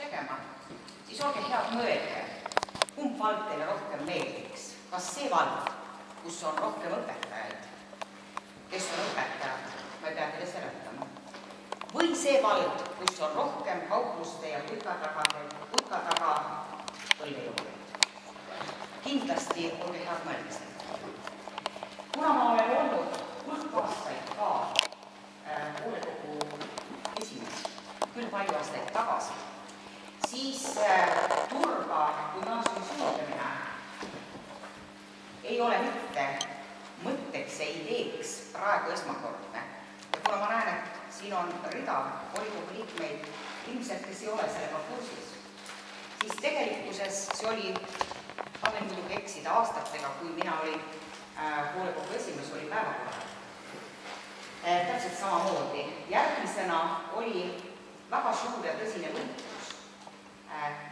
tegema, siis olge head mõelge, kumb vald teile rohkem meeldiks. Kas see vald, kus on rohkem õpetajaid, kes on õpetajad, ma ei pea teile seletama, või see vald, kus on rohkem kaupluste ja putka taga põlvejõureid. Kindlasti olge head mõelge seda. Kuna ma olen olnud hulk aastaid ka hoolekogu esimees, küll palju aastaid tagasi, siis Turba gümnaasiumi sulgemine ei ole mitte mõtteks ja ideeks praegu esmakordne. Ja kuna ma näen, et siin on rida volikogu liikmeid ilmselt, kes ei ole sellega kursis, siis tegelikkuses see oli, ma võin muidugi eksida aastatega, kui mina olin hoolekogu esimees, oli päevakorral. Täpselt samamoodi. Järgmisena oli väga suur ja tõsine võitlus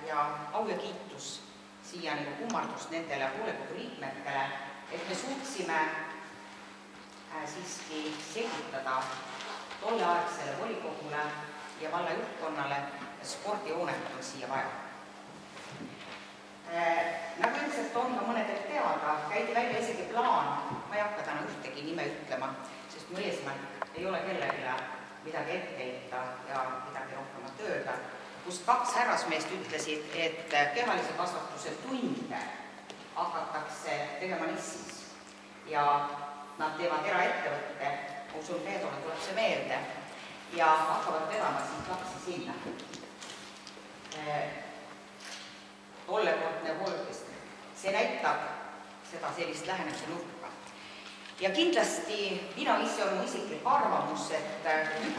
ja au ja kiitus siiani kummardust nendele hoolekogu liikmetele, et me suutsime siiski selgitada tolleaegsele volikogule ja valla juhtkonnale spordihoonet on siia vaja. Nagu ilmselt on ka mõnedel teada, käidi välja isegi plaan, ma ei hakka täna ühtegi nime ütlema, sest mu eesmärk ei ole kellegile midagi ette heita ja midagi rohkemat öelda, kus 2 härrasmeest ütlesid, et kehalise kasvatuse tunde hakatakse tegema Nissis ja nad teevad eraettevõtte, usun Peedole tuleb see meelde, ja hakkavad vedama siit lapsi sinna. Tollekordne volkest. See näitab seda sellist lähenemise nurka. Ja kindlasti mina ise on mu isiklik arvamus, et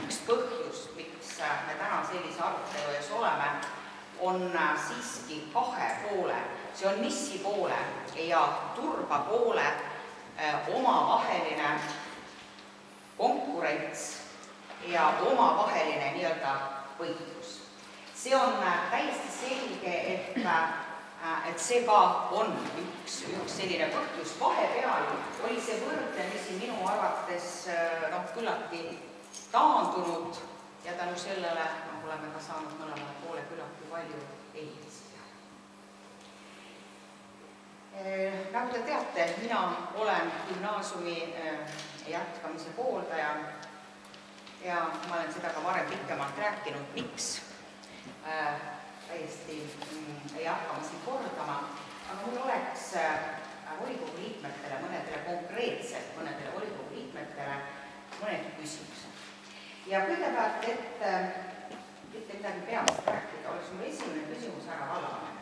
üks põhjus, miks me täna sellise arutelu ees oleme, on siiski 2 poole. See on Nissi poole ja Turba poole omavaheline konkurents ja omavaheline nii-öelda võitlus. See on täiesti selge, et see ka on üks selline põhjus. Vahepeal oli see võrdlemisi minu arvates küllaltki taandunud ja tänu sellele oleme ka saanud mõlemale poole küllaltki palju ehitisi. Nagu te teate, mina olen gümnaasiumi jätkamise pooldaja ja ma olen seda ka varem pikemalt rääkinud, miks täiesti ei hakka ma siin kordama, aga mul oleks volikogu liikmetele, mõnedele volikogu liikmetele mõned küsimused. Ja kõigepealt, et mitte midagi peamist rääkida, oleks mul esimene küsimus härra vallavanemale.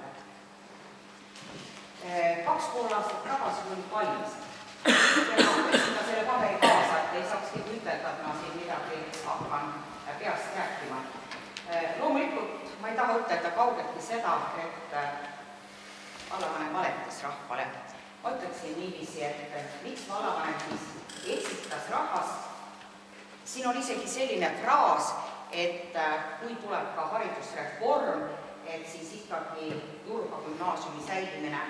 2,5 aastat tagasi kui valimised. Ja ma võtsin ka selle paberi kaasa, et ei saakski ütelda, et ma siin midagi hakkan peast rääkima. Loomulikult ma ei taha ütelda kaugeltki seda, et vallavanem valetas rahvale. Ma ütleksin niiviisi, et miks vallavanem siis eksitas rahvast. Siin on isegi selline fraas, et kui tuleb ka haridusreform, et siis ikkagi Turba gümnaasiumi säilimine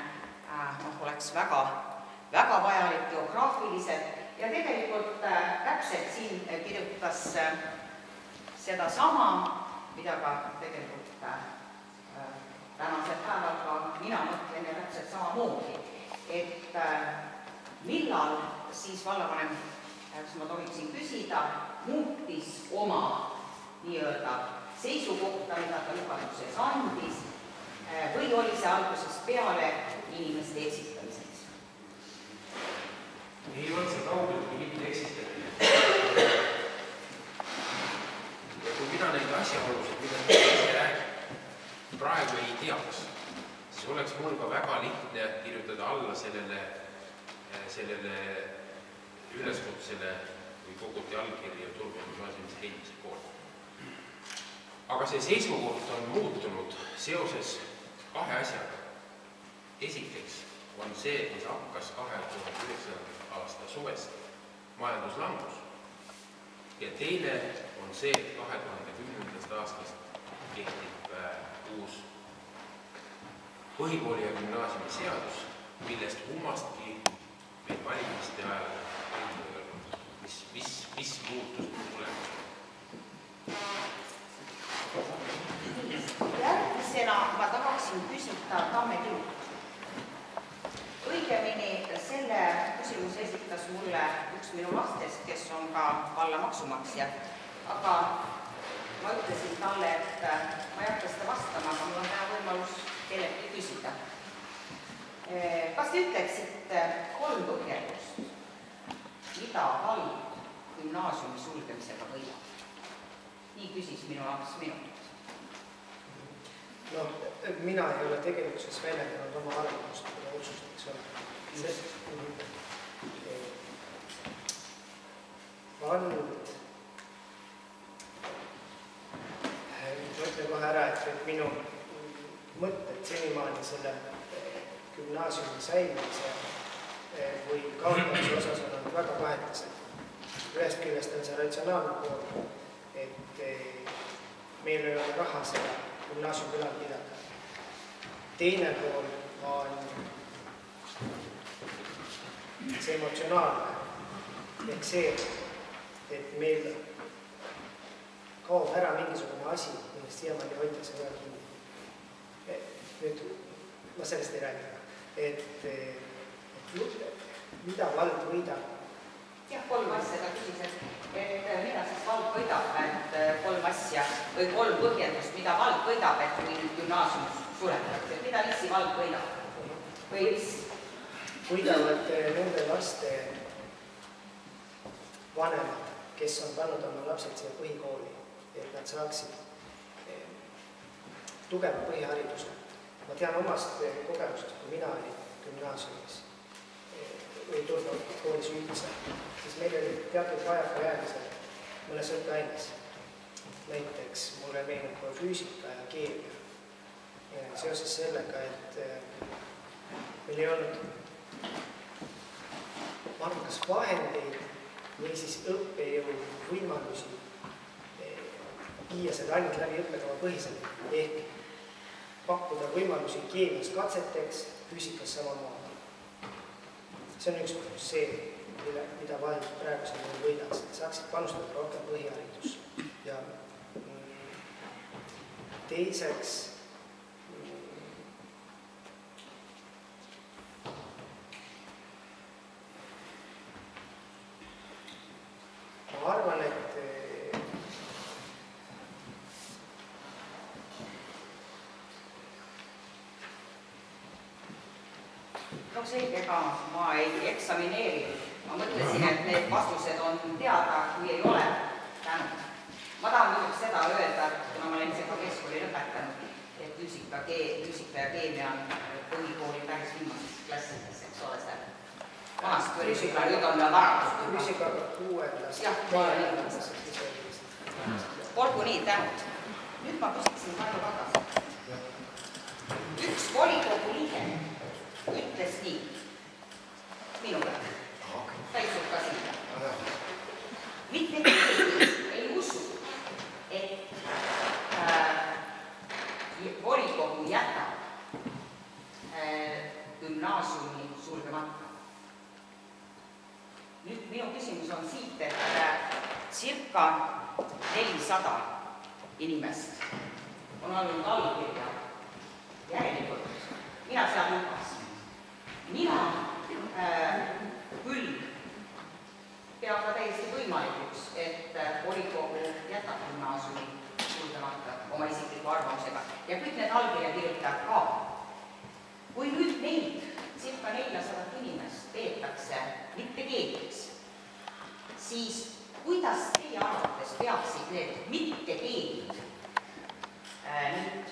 oleks väga vajalik geograafiliselt ja tegelikult täpselt siin kirjutas seda sama, mida ka tegelikult tänasel päeval ka mina mõtlen ja täpselt samamoodi, et millal siis vallavanem, kus ma tohiksin küsida, muutis oma nii-öelda seisukohta, mida ta lubaduses andis, või oli see algusest peale inimeste eksitamiseks? Ei olnud see kaugeltki mitte eksitamine. Ja kui mina neid asjaolusid, mida te ise räägite, praegu ei teaks, siis oleks mul ka väga lihtne kirjutada alla sellele üleskutsele või koguti allkirja Turba gümnaasiumis heitmise poolt. Aga see seisukoht on muutunud seoses 2 asjaga. Esiteks on see, mis hakkas 2009. aasta suvest majanduslangus ja teine on see, et 2010. aastast kehtib uus põhikooli ja gümnaasiumi seadus, millest kummastki meil valimiste ajal ei öelnud, mis muutus tulemus. ma tahaksin küsida Tamme Tilult. Õigemini selle küsimuse esitas mulle üks minu lastest, kes on ka valla maksumaksja, aga ma ütlesin talle, et ma ei hakka seda vastama, aga mul on täna võimalus kellelgi küsida. Kas te ütleksite 3 põhjendust, mida vald gümnaasiumi sulgemisega võidab? Nii küsis minu laps minult. No, mina ei ole tegelikkuses väljendanud oma arvamust ja otsust, eks ole. Vald, ma ütlen kohe ära, et minu mõtted senimaani selle gümnaasiumi säilimise või kaotamise osas on olnud väga vahetised. Ühest küljest on see ratsionaalne pool, et meil ei ole raha seda gümnaasiumi ülal pidada. Teine pool on see emotsionaalne, ehk see, et meil kaob ära mingisugune asi, millest siiamaani hoitakse väga kinni. Nüüd ma sellest ei räägi, et mida vald võidab. Jah, 3 asja ta küsis, et mida siis vald võidab, et 3 asja või 3 põhjendust, mida vald võidab, et kui nüüd gümnaasium suletakse, mida lissi vald võidab või liss? Võidavad nende laste vanemad, kes on pannud oma lapsed siia põhikooli, et nad saaksid tugeva põhihariduse. Ma tean omast kogemusest, kui mina olin gümnaasiumis või tulnud koolis üldse, siis meil oli teatud vajakajäämised mõnes õppeaines. Näiteks mulle meenub ka füüsika ja keemia. Seoses sellega, et meil ei olnud kas vahendeid või siis õppejõu võimalusi viia seda ainult läbi õppekava põhiselt, ehk pakkuda võimalusi keemias katseteks, füüsikas samamoodi. See on üks see, mida vald praegusel meil võidaks, et saaksid panustada rohkem põhiharidus. Ja teiseks ma arvan, et no selge, ega ma ei eksamineeri. Ma mõtlesin, et need vastused on teada, kui ei ole tänud. Ma tahan nüüd seda öelda, et kuna ma olen ise ka keskkooli lõpetanud, et füüsika ja keemia on põhikooli päris viimases klassides, eks ole seal. Vanast oli füüsika, nüüd on varadust. Füüsikaga 6. Jah, ma olen liigas. Olgu nii, tänud. Nüüd ma küsiksin Karlo tagasi. Üks volikogu liige ütles nii, minule, täisub ka siia. Mitte keegi ei usu, et volikogu jätab gümnaasiumi sulgemata. Nüüd minu küsimus on siit, et circa 400 inimest on olnud allkirja järelikult. Mina seal hulgas. Mina küll pean ka täiesti võimalikuks, et volikogu jätab gümnaasiumi sulgemata oma isikliku arvamusega ja kõik need allkirja kirjutajad ka. Kui nüüd neid circa 400 inimest peetakse mitte keegiks, siis kuidas teie arvates peaksid need mitte keegid nüüd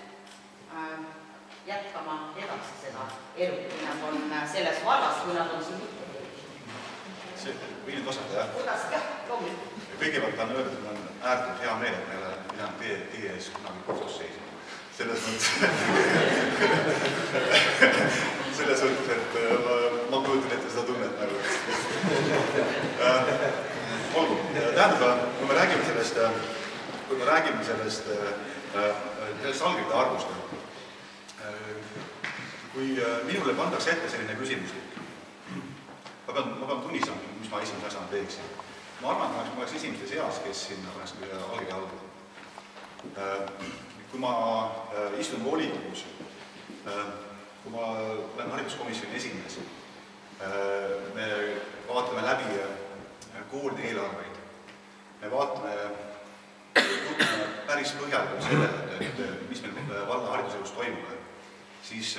jätkama edasi seda elu, kui nad on selles vallas, kui nad on siin mitte keegi? See või nüüd vastata, jah? Kuidas? Jah, loomulikult. Kõigepealt tahan öelda, et mul on ääretult hea meel, et me ei ole pidanud teie ees kunagi kohtus seisma. Selles mõttes, et ma kujutan ette seda tunnet nagu. Olgu, tähendab, kui me räägime sellest allkirjade arvust, kui minule pandakse ette selline küsimuslik, ma pean tunnistama, mis ma esimese asjana teeksin. Ma arvan, et ma oleks esimeste seas, kes sinna oleks allkirja alla. kui ma istun volikogus, kui ma olen hariduskomisjoni esimees, me vaatame läbi koolide eelarveid, me vaatame päris põhjalikult sellele, et mis meil valla hariduselus toimub, siis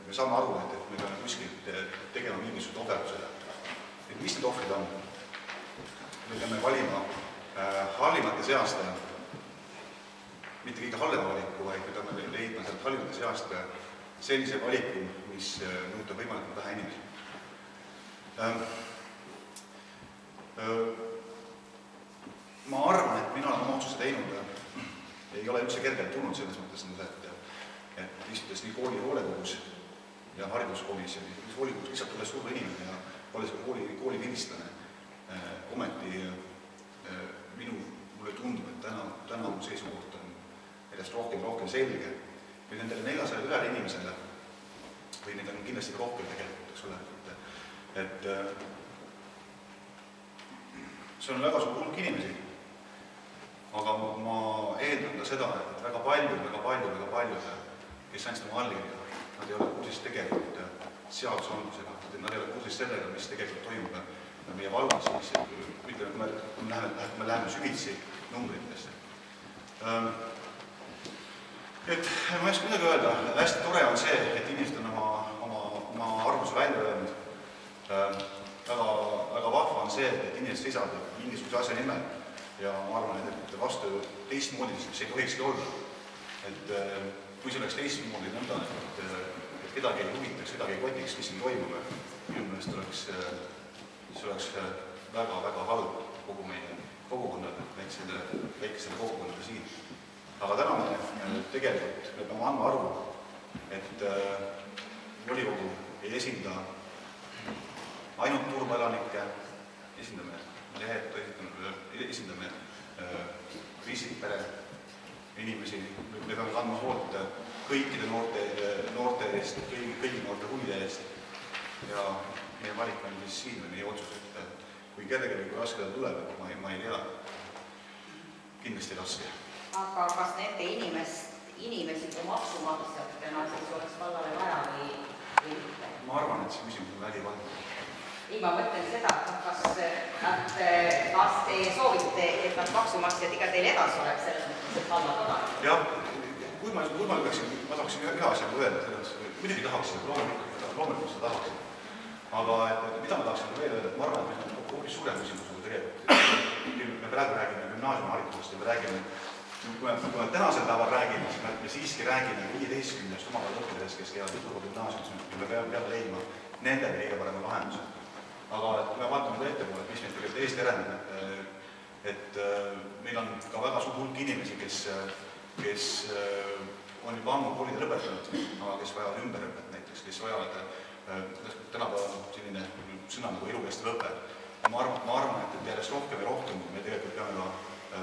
me saame aru, et me peame kuskilt tegema mingisugused ohverdused. Et mis need ohvrid on? Me peame valima hallimate seast, mitte kõige hallema valiku, vaid me peame leidma sealt hallimate seast sellise valiku, mis mõjutab võimalikult vähe inimesi. Ma arvan, et mina olen oma otsuse teinud, ei ole üldse kergelt tulnud selles mõttes, et istudes nii kooli hoolekogus ja hariduskomisjoni, mis volikogus lihtsalt tulles suur inimene ja olles kooli vilistlane, ometi mulle tundub, et täna mu seisukoht on järjest rohkem selge. Või nendele 401 inimesele, või neid on kindlasti rohkem tegelikult, eks ole, et see on väga suur hulk inimesi. Aga ma eeldan ka seda, et väga paljud, kes andsid oma allkirja, nad ei ole kursis tegelikult seadusandlusega, nad ei ole kursis sellega, mis tegelikult toimub meie vallas, ütleme, kui me läheme süvitsi numbritesse. Et ma ei oska midagi öelda, hästi tore on see, et inimesed on oma arvamuse välja öelnud. Väga vahva on see, et inimesed seisavad mingisuguse asja nimel ja ma arvan, et vastu teistmoodi, mis ei tohikski olla. Et kui see oleks teistmoodi nõnda, et kedagi ei huvitaks, kedagi ei kotiks, mis siin toimub, minu meelest see oleks väga halb kogu meie kogukonnale, väikesele kogukonnale siin. Aga täna me tegelikult me peame andma aru, et volikogu ei esinda ainult turvaelanikke, esindame lehed, esindame riisipere inimesi, me peame kandma hoolt kõikide noorte eest, kõigi noorte huvide eest ja meie valik on siis siin või meie otsus, et kui kellelegi kui raske tuleb, ma ei tea, kindlasti raske. Aga kas nende inimesi kui maksumaksjatena siis oleks vallale vaja või mitte? Ma arvan, et see küsimus on vägivaldne. Ei, ma mõtlen seda, kas te soovite, et nad maksumaksjad iga teil edasi oleks selles mõttes, et valla kodanik? Jah, kui ma tahaksin ühe asja öelda, muidugi tahaksin, loomulikult seda tahaksin. Aga mida ma tahaksin veel öelda, et ma arvan, et meil on hoopis suurem küsimus tegelikult. Me praegu räägime gümnaasiumiharidusest ja me räägime, kui me tänasel päeval räägime, siis me siiski räägime 15 omapäeval õppidest, kes käivad Turba gümnaasiumis, me peame leidma nendele kõige parema lahenduse. Aga kui me vaatame ettepoole, mis meid tegelikult eest järendab, et meil on ka väga suur hulk inimesi, kes on juba ammu koolide lõpetanud, aga kes vajavad ümberõpet näiteks, kes vajavad tänapäeval selline sõna nagu elukestev õpe. Ma arvan, et järjest rohkem ja rohkem me tegelikult peame ka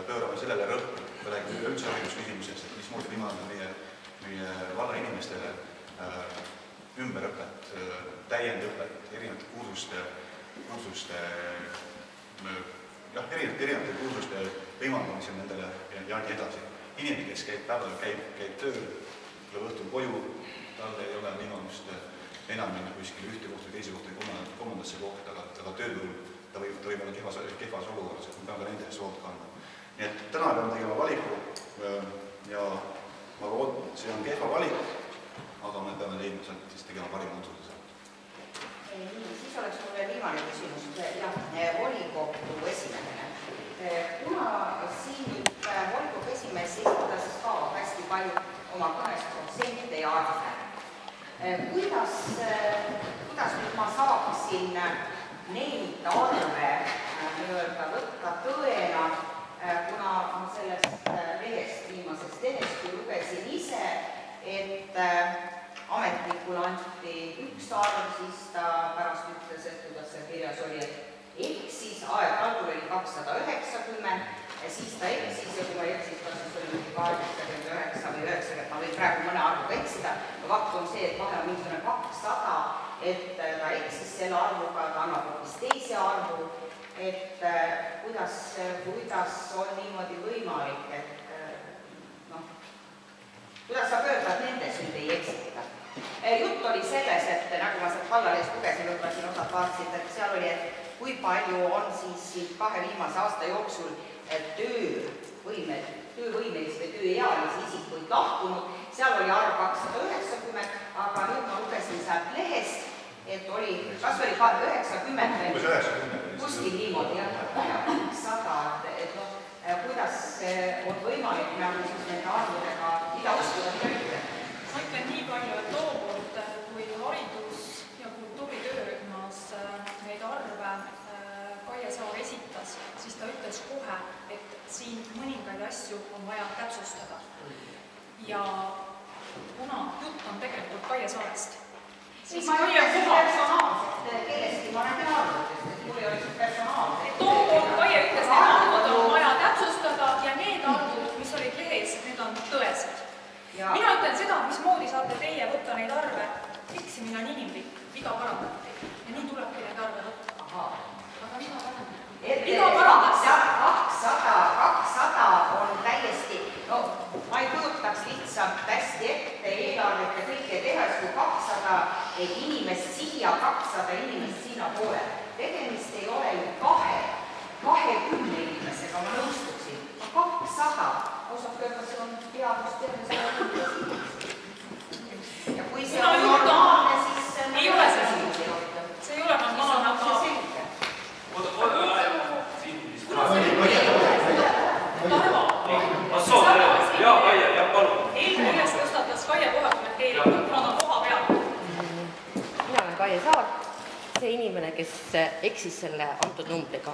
pöörama sellele rõhku, me räägime üldse haridusküsimusest, et mismoodi võimaldada meie valla inimestele ümberõpet, täiendõpet, erinevate kursuste võimaldamisel nendele ja nii edasi. Inimene, kes käib päeval, käib tööl, tuleb õhtul koju, tal ei ole võimalust enam minna kuskil ühte kohta, teise kohta või kolmandasse kohta, aga tööturul ta võib olla kehvas olukorras, et me peame ka nende eest hoolt kandma. Nii et täna peame tegema valiku ja see on kehva valik, aga me peame leidma sealt siis tegema parima otsuse sealt. Siis oleks mulle viimane küsimus volikogu esimehele. Kuna siin volikogu esimees esitas ka hästi palju oma 2% ja arve, kuidas nüüd ma saaksin neid arve võtta tõena, kuna ma sellest lehest viimasest lehest kui lugesin ise, et ametnikule anti üks arv, siis ta pärast ütles, et kuidas see kirjas oli, et eksis, algul oli 290, siis ta eksis ja kui ma eksis, kas siis oli mingi 89 või 90, ma võin praegu mõne arvuga eksida, aga fakt on see, et vahe on mingisugune 200, et ta eksis selle arvuga, ta annab hoopis teise arvu, et kuidas on niimoodi võimalik, et kuidas saab öelda, et nendes nüüd ei eksita? Jutt oli selles, et nagu ma sealt vallaleest lugesin, võib-olla siin osad vaatasid, et seal oli, et kui palju on siis 2 viimase aasta jooksul töövõimelisi või tööealisi isikuid lahkunud, seal oli arv 290, aga nüüd ma lugesin sealt lehest, et oli, kas oli 90, kuskil niimoodi, jah, 200, et noh, kuidas on võimalik nagu siis nende arvudega mida uskuda, mida mitte? Ma ütlen nii palju, et tookord, kui haridus- ja kultuuritöörühmas neid arve Kaie Saar esitas, siis ta ütles kohe, et siin mõningaid asju on vaja täpsustada. Ja kuna jutt on tegelikult Kaie Saarest, siis ma ei ole personaalselt, kellestki ma räägin arvudest, et mul ei ole personaalselt. Tookord Kaie ütles, et arvud on vaja täpsustada ja need arvud, mis olid lehes, need on tõesed. Mina ütlen seda, mismoodi saate teie võtta neid arve, eksimine on inimlik, viga parandati ja nii tulebki neid arve võtta. Aga viga parandati. Viga parandati. 200 on täiesti, no ma ei kujutaks lihtsalt hästi ette eelarvet ja kõike tehes, kui 200 inimest siia, 200 inimest sinna poole. Tegemist ei ole ju 20 inimesega, ma nõustuksin. 200, ausalt öelda, see on teadust terve selle ja kui see on normaalne, siis ei ole see küsimusi rohkem. See ei ole normaalne, aga see selge. Eelmine üles tõstatas Kaie kohe kommenteerida, kuna ta koha peal. Mina olen Kaie Saar, see inimene, kes eksis selle antud numbriga.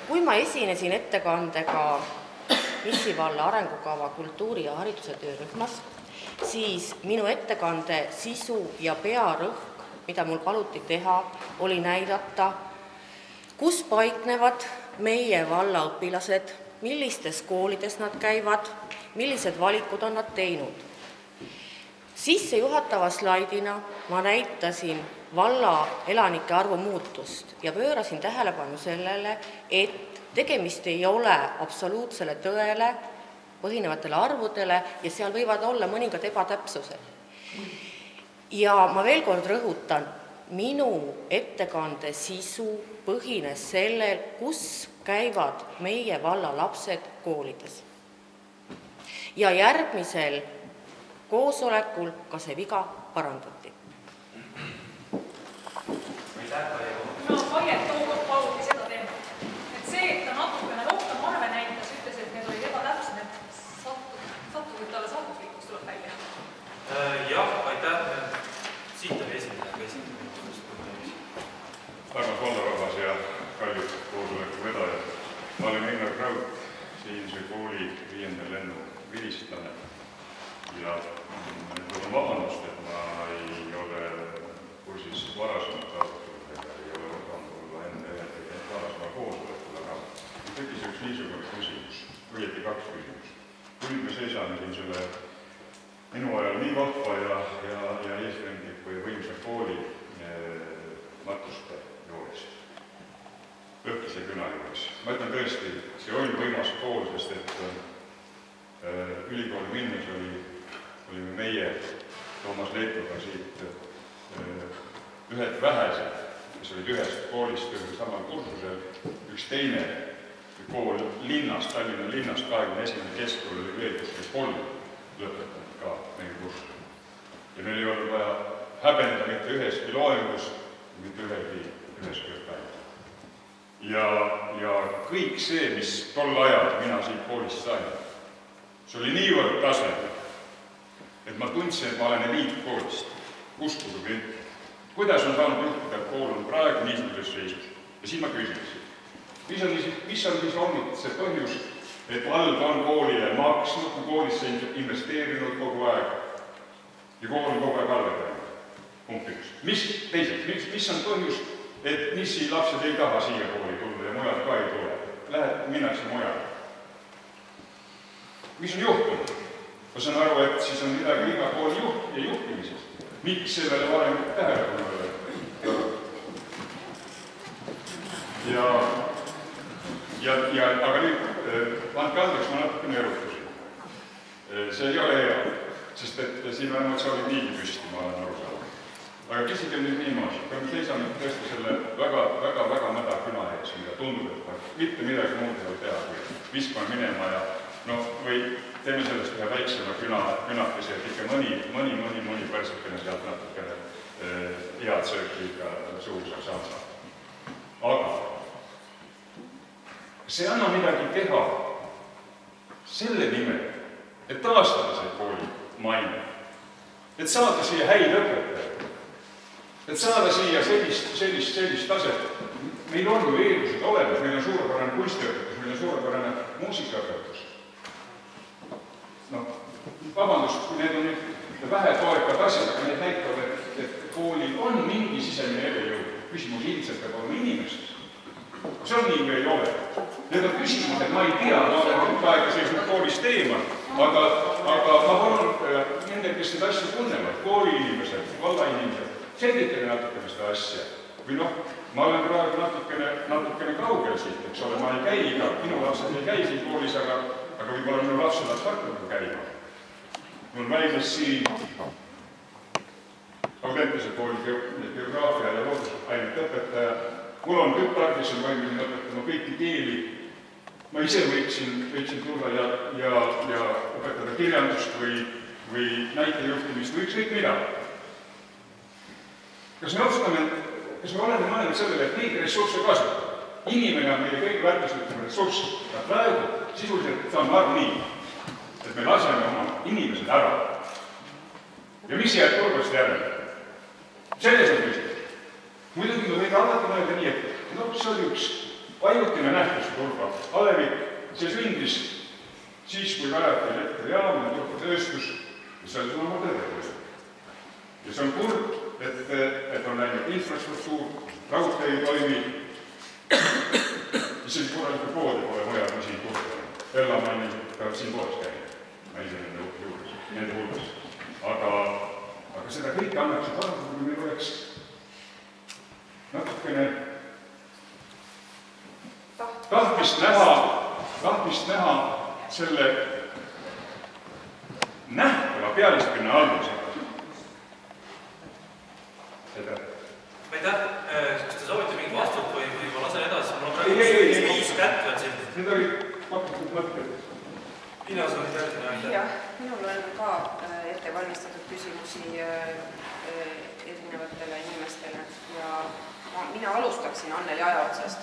Kui ma esinesin ettekandega Missi valla arengukava kultuuri- ja hariduse töörühmas, siis minu ettekande sisu ja pearõhk, mida mul paluti teha, oli näidata, kus paiknevad meie valla õpilased, millistes koolides nad käivad, millised valikud on nad teinud. Sissejuhatava slaidina ma näitasin valla elanike arvu muutust ja pöörasin tähelepanu sellele, et tegemist ei ole absoluutsele tõele põhinevatele arvudele ja seal võivad olla mõningad ebatäpsused. Ja ma veel kord rõhutan, minu ettekande sisu põhines sellel, kus käivad meie valla lapsed koolides. Ja järgmisel koosolekul ka see viga parandati. Kaie tookord paluti seda teemat. Et see, et ta natukene rohkem arve näitas, ütles, et need olid ebatäpsed, need sattusid talle saatuslikkus tuleb välja. Jah, aitäh. Siit oli esimene. Armas vallarahvas ja paljud koosoleku vedajad. Ma olin Einar Kraut, siinse kooli 5. lennu vilistlane ja võtan vabandust, et ma ei ole kursis varasemalt arutudega, ei ole võtanud olla enne varasema koosolekul, aga tekkis üks niisugune küsimus, õieti 2 küsimust. Küll me seisame siin selle minu ajal nii vahva ja eesrindliku ja võimsa kooli matuste juures, õhkise küna juures. Ma ütlen tõesti, see oli võimas kool, sest et ülikooli minnes olime meie Toomas Leetoga siit ühed vähesed, kes olid ühest koolist ühel samal kursusel, üks teine kool linnast, Tallinna linnast, 21. keskkool oli veel, kus oli 3 lõpetanud ka meie kursusel. Ja meil ei olnud vaja häbeneda mitte üheski loengus, mitte üheski õppäeval. Ja kõik see, mis tol ajal mina siit koolist sain, see oli niivõrd tasemel, et ma tundsin, et ma olen eliitkoolist, uskuge või mitte. Kuidas on saanud juhtida, et kool on praegu niisuguses seisus? Ja siin ma küsiksin, mis on siis olnud see põhjus, et vald on koolile maksnud, koolisse investeerinud kogu aeg ja kool on kogu aeg alla käinud? Punkt 1. Teiseks, mis on põhjus, et missi lapsed ei taha siia kooli tulla ja mujal ka ei tule? Minnakse mujal. Mis on juhtunud? Ma saan aru, et siis on midagi iga kooli juhtimises. Miks sellele varem tähelepanu ole? Aga nüüd, andke andeks, ma natukene erutasin. see ei ole hea, sest et siin on emotsioonid niigi püsti, ma olen aru saanud. Aga küsige nüüd niimoodi, kui me seisame tõesti selle väga mäda küna ees, mida tundub, et mitte midagi muud ei ole teha, kui viskame minema ja või teeme sellest ühe väiksema künakese, et ikka mõni pärsakene sealt natukene head söökiga suhu saaks anda. Aga kas ei anna midagi teha selle nimel, et taastada see kooli maine, et saada siia häid õpetajaid, et saada siia sellist taset. Meil on ju eeldused olemas, meil on suurepärane kunstiõpetus, meil on suurepärane muusikaõpetus. Vabandust, kui need on nüüd vähe toekad asjad, aga need näitavad, et koolil on mingi sisemine elujõud. Küsimus ilmselt peab olema inimestes. See on nii või ei ole. Need on küsimused, ma ei tea, ma olen tükk aega seisnud koolist eemal, aga ma palun nendel, kes neid asju tunnevad, kooli inimesed, valla inimesed, selgitage natukene seda asja. Või ma olen praegu natukene kaugel siit, eks ole, ma ei käi iga, minu lapsed ei käi siin koolis, aga võib-olla minu lapsed hakanud käima. Mul väides siin Audentese kooli geograafia ja loodusainete õpetaja. Mul on kõik tarvis, on valmis õpetama kõiki keeli. Ma ise võiksin tulla ja õpetada kirjandust või näitejuhtimist või ükskõik mida. Kas me oleme mõelnud sellele, et neid ressursse kasutada? Inimene on meie kõige väärtuslikum ressurss. Ja praegu sisuliselt saame aru nii, et me laseme oma inimesed ära. Ja mis jääb turbast järele? Selles on küsimus. Muidugi me võime alati mõelda nii, et see oli üks ajutine nähtus turba. Alevik, see sündis siis, kui rajati elektrijaam ja turbatööstus, ja see oli oma tõde. Ja see on kurb, et on läinud infrastruktuur, raudtee ei toimi, isegi korraliku poodi pole vaja, kui siin kurb. Ellamanni peab siin poes käima. Ma ise nende hulgas. Aga seda kõike annaks parem, kui meil oleks natukene tahtmist näha selle nähtava pealispinna alguse. Aitäh, kas te soovite mingit vastut või ma lasen edasi? Mul on praegu 5 kätt veel siin. Need olid pakutud mõtted. Mina saan järgmine. Jah, minul on ka ette valmistatud küsimusi erinevatele inimestele ja mina alustaksin Anneli aja otsast.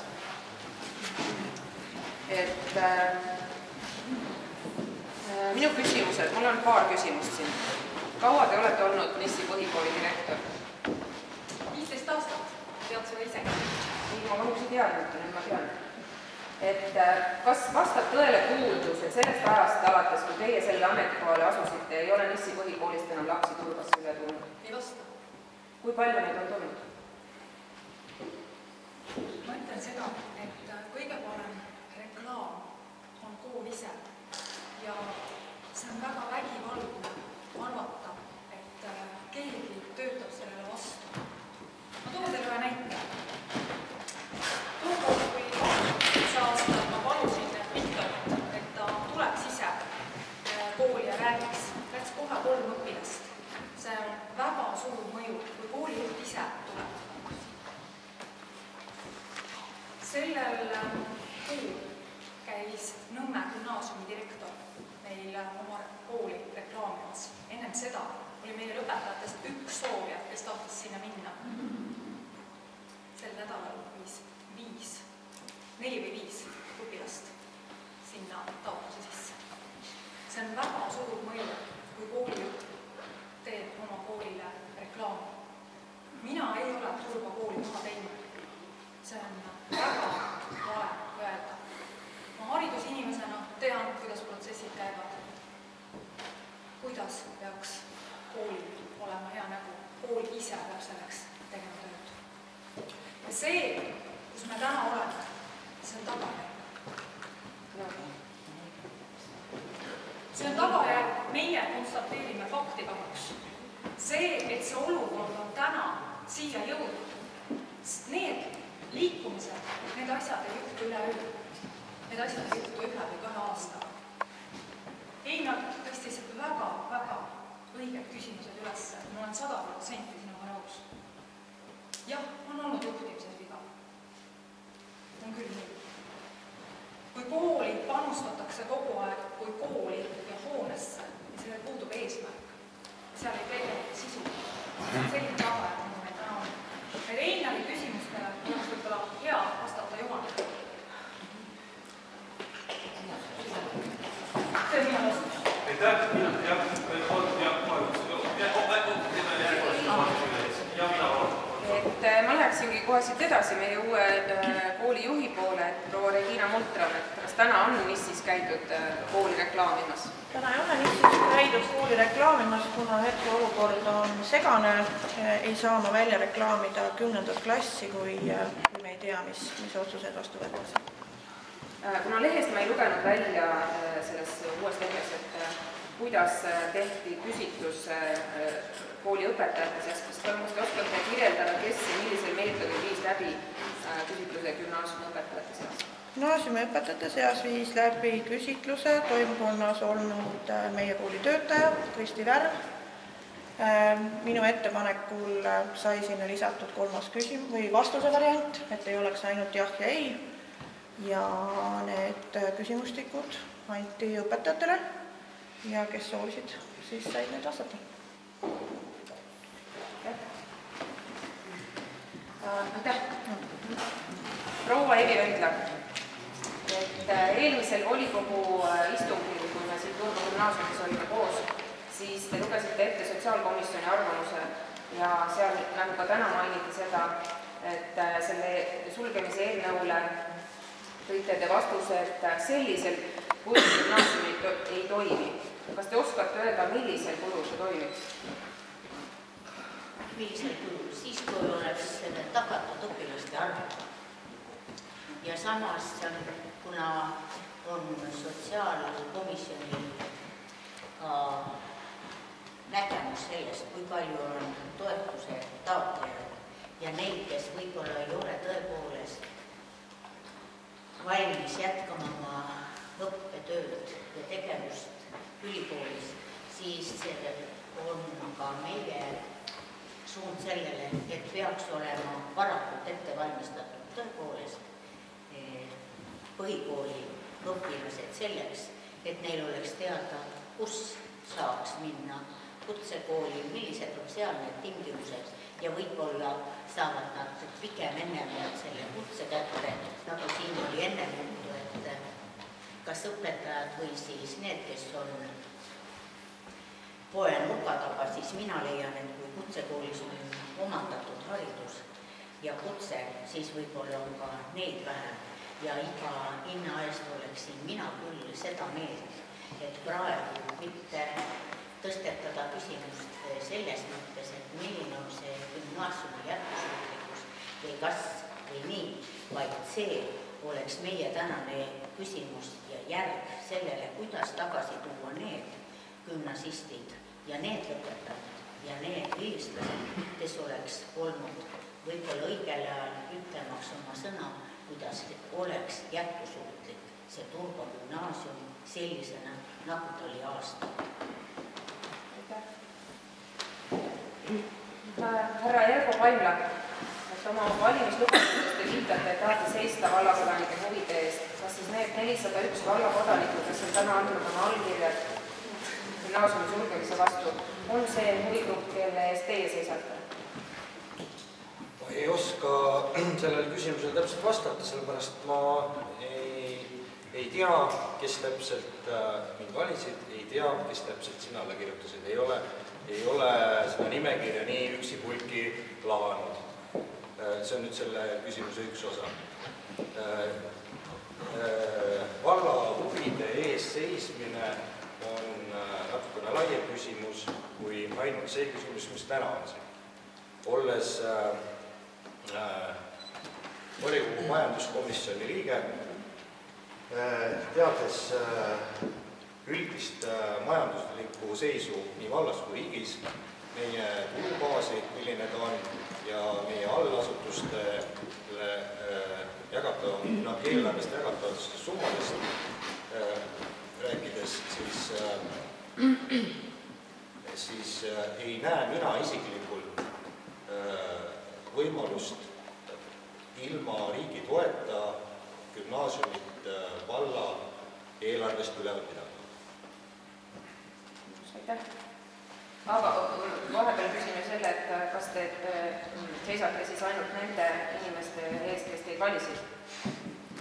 Minu küsimused, mul on paar küsimust siin. Kaua te olete olnud Nissi põhikooli direktor? 15 aastat, tead seda isegi. Ma vanuksi teadnud, nüüd ma tean. Kas vastab tõele kuuldus, et sellest ajast alates, kui teie selle ametikohale asusite, ei ole Nissi põhikoolist enam lapsi turbasse üle tulnud? Ei vasta. Kui palju neid on tulnud? Ma ütlen seda, et kõige parem reklaam on kool ise ja see on väga vägivaldne arvata, et keegi töötab sellele vastu. Ma toon teile ühe näite. Tookord, kui see aastal ma palusin Viktorit, et ta tuleks ise kooli ja läks kohe 3 õpilast. See on väga suur mõju, kui koolijuht ise tuleb. Sellel kuul käis Nõmme gümnaasiumi direktor meil oma kooli reklaamimas. Ennem seda oli meil õpetajatest üks soovija, kes tahtis sinna minna. Sel nädalal viis 4 või 5 õpilast sinna taotluse sisse. See on väga suur mõju, kui koolijuht teeb oma koolile reklaami. Mina ei ole Turba kooli maha teinud. See on väga vale öelda. Ma haridusinimesena tean, kuidas protsessid käivad. Kuidas peaks koolil olema hea nägu. Kool ise peab selleks tegema tööd. Ja see, kus me täna oleme, see on tagajärg. See on tagajärg, meie konstateerime fakti kahjuks. See, et see olukord on täna siia jõudnud, need liikumised, need asjad ei juhtu üleöö. Need asjad ei juhtu 1 või 2 aastaga. Einar tõstis väga õiged küsimused üles, ma olen 100% sinuga nõus. Jah, on olnud juhtimises viga. On küll nii. Kui kooli panustatakse kogu aeg kui kooli ja hoonesse ja sellel puudub eesmärk, seal ei tegeleta sisu. Selline tahe on meil täna on. Need Einari küsimustele oleks võib-olla hea vastata Juhanile. See on minu vastus. Aitäh, ma läheksingi kohe siit edasi meie uue koolijuhi poole, et proua Regina Multram, et kas täna on Nissis käidud kooli reklaamimas? Täna ei ole Nissis käidud kooli reklaamimas, kuna hetke olukord on segane. Ei saa ma välja reklaamida 10. klassi, kui me ei tea, mis otsused vastu võetakse. Kuna lehest ma ei lugenud välja selles uues lehes, et kuidas tehti küsitlus kooli õpetajate seas, kas te oskate kirjeldada, kes ja millisel meetodil viis läbi küsitluse gümnaasiumi õpetajate seas? Gümnaasiumi õpetajate seas viis läbi küsitluse toimkonnas olnud meie kooli töötaja Kristi Värv. Minu ettepanekul sai sinna lisatud 3. vastuse variant, et ei oleks ainult jah ja ei. Ja need küsimustikud anti õpetajatele ja kes soovisid, siis said need vastata. Aitäh. Proua Evi Vendla, et eelmisel volikogu istungil, kui me siit Turba gümnaasiumis olime koos, siis te lugesite ette sotsiaalkomisjoni arvamuse ja seal nagu ka täna mainiti seda, et selle sulgemise eelnõule tõite te vastuse, et sellisel kujul gümnaasium ei toimi. Kas te oskate öelda, millisel kujul see toimiks? Millisel kujul? Siis, kui oleks tagatud õpilaste arv. Ja samas, kuna on sotsiaalkomisjonil ka nägemus sellest, kui palju on toetuse taotlejaid ja neid, kes võib-olla ei ole tõepoolest valmis jätkama oma õppetööd ja tegevust ülikoolis, siis on ka meie suund sellele, et peaks olema varakult ette valmistatud tõepoolest põhikooli õpilased selleks, et neil oleks teada, kus saaks minna kutsekooli, millised on seal need tingimused ja võib-olla saavad nad pigem ennem selle kutse kätte, nagu siin oli enne juttu, et kas õpetajad või siis need, kes on poe nurga taga, siis mina leian, et kui kutsekoolis on omandatud haridus ja kutse, siis võib-olla on ka neid vähem. Ja iga hinna eest oleksin mina küll seda meelt, et praegu mitte tõstetada küsimust selles mõttes, et milline on see gümnaasiumi jätkusuutlikkus või kas või nii, vaid see oleks meie tänane küsimus ja järg sellele, kuidas tagasi tuua need gümnasistid ja need lõpetajad ja need vilistlased, kes oleks olnud võib-olla õigel ajal ütlemaks oma sõna, kuidas oleks jätkusuutlik see Turba gümnaasium sellisena, nagu ta oli aasta. Härra Ergo Paimla, et oma valimislubadusest te viitate, et tahate seista vallakodanike huvide eest. Kas siis need 401 vallakodanikku, kes on täna andnud oma allkirjad gümnaasiumi sulgemise vastu, on see huvigrupp, kelle eest teie seisate? Ma ei oska sellele küsimusele täpselt vastata, sellepärast ma ei tea, kes täpselt mind valisid, ei tea, kes täpselt sinna alla kirjutasid. Ei ole seda nimekirja nii üksipulki lahanud. See on nüüd selle küsimuse üks osa. Valla huvide ees seismine on natukene laiem küsimus kui ainult see küsimus, mis täna on siin. Olles volikogu majanduskomisjoni liige, teades üldist majanduslikku seisu nii vallas kui riigis, meie tulubaasi, milline ta on, ja meie allasutustele eelarvest jagatavatest summadest, rääkides, siis ei näe mina isiklikult võimalust ilma riigi toeta gümnaasiumit valla eelarvest üleval pidada. Aitäh. Aga vahepeal küsime selle, et kas te seisate siis ainult nende inimeste eest, kes teid valisid?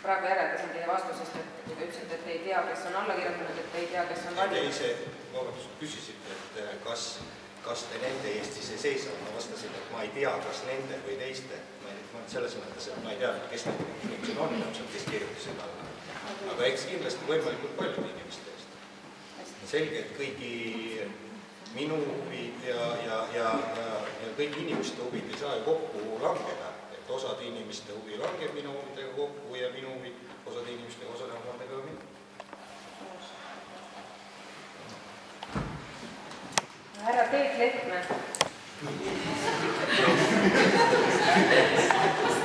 Praegu järeldasin teie vastusest, et kui te ütlesite, et te ei tea, kes on alla kirjutanud, et te ei tea, kes on valinud. Te küsisite, et kas te nende eest siis ei seisa. Ma vastasin, et ma ei tea, kas nende või teiste. Selles mõttes, et ma ei tea, kes need inimesed on, kes kirjutasid alla. Aga eks kindlasti võimalikult paljude inimeste eest. Selge, et kõigi minu huvid ja kõigi inimeste huvid ei saa ju kokku langeda. Et osad inimeste huvi langeb minu huvidega kokku ja minu huvid osad inimestega osad langedega minu. Härra Teet Lehtme.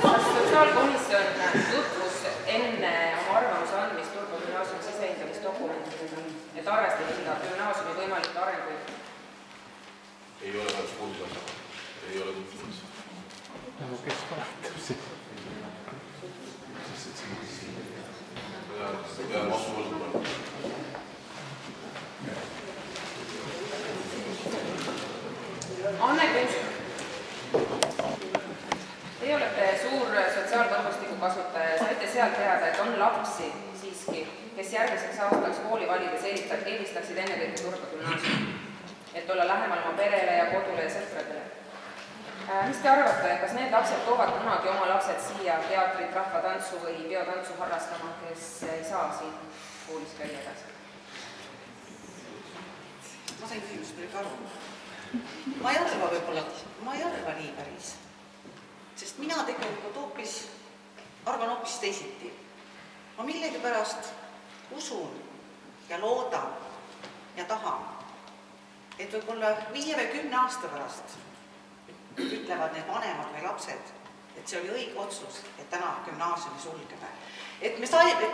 Kas sotsiaalkomisjon tutvus enne oma arvamuse andmist Turba gümnaasiumi sisehindamisdokumentidega, et arvestada gümnaasiumi võimalikke arenguid? Ei ole päris kuulda. Ei ole tutvunud. Kes vahetab siin? Pean vastu võtma. Anne Kuusk. Teie olete suur sotsiaalvõrgustiku kasutaja. Saite sealt teada, et on lapsi siiski, kes järgmiseks aastaks kooli valides eelistaksid ennekõike Turba gümnaasiumi, et olla lähemal oma perele ja kodule ja sõpradele. Mis te arvate, kas need lapsed toovad kunagi oma lapsed siia teatrit, rahvatantsu või biotantsu harrastama, kes ei saa siin koolis käia edasi? Ma sain küsimusest nüüd aru. Ma ei arva nii päris. Sest mina tegelikult arvan hoopis teisiti. Ma millegipärast usun ja loodan ja tahan, et võib-olla 5 või 10 aasta pärast ütlevad need vanemad või lapsed, et see oli õige otsus, et täna gümnaasiumi sulgeme. Et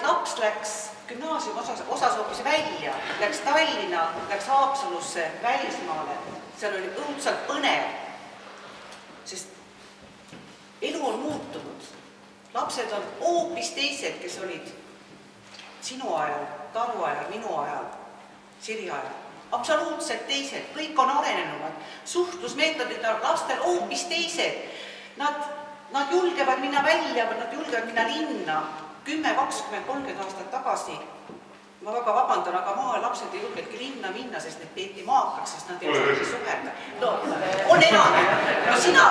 laps läks gümnaasiumi osas hoopis välja, läks Tallinna, läks Haapsalusse, välismaale. Seal oli õudselt põnev, sest elu on muutunud. Lapsed on hoopis teised, kes olid sinu ajal, Taru ajal, minu ajal, Siri ajal. Absoluutselt teised, kõik on arenenud, suhtlusmeetodid on lastel hoopis teised. Nad julgevad minna välja, nad julgevad minna linna 10, 20, 30 aastat tagasi. Ma väga vabandan, aga lapsed ei julgeltki linna minna, sest need peeti maakaks, sest nad ei osagi suhelda. No, on enam. No sina,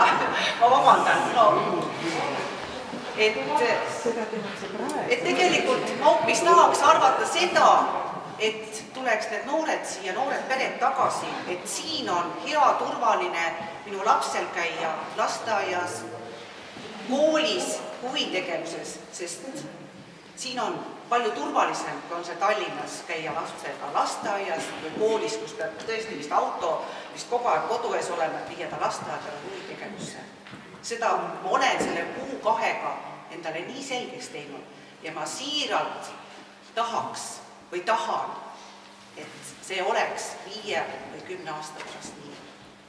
ma vabandan. Et tegelikult ma hoopis tahaks arvata seda, et tuleks need noored siia, noored pered tagasi, et siin on hea turvaline minu lapsel käia lasteaias, koolis, huvitegevuses, sest siin on palju turvalisem, kui on see Tallinnas käia lapsega lasteaias või koolis, kus peab tõesti vist auto, vist kogu aeg kodu ees olema, et viia ta lasteaeda või huvitegevusse. Seda ma olen selle kuu-kahega endale nii selgeks teinud ja ma siiralt tahaks või tahan, et see oleks 5 või 10 aasta pärast nii.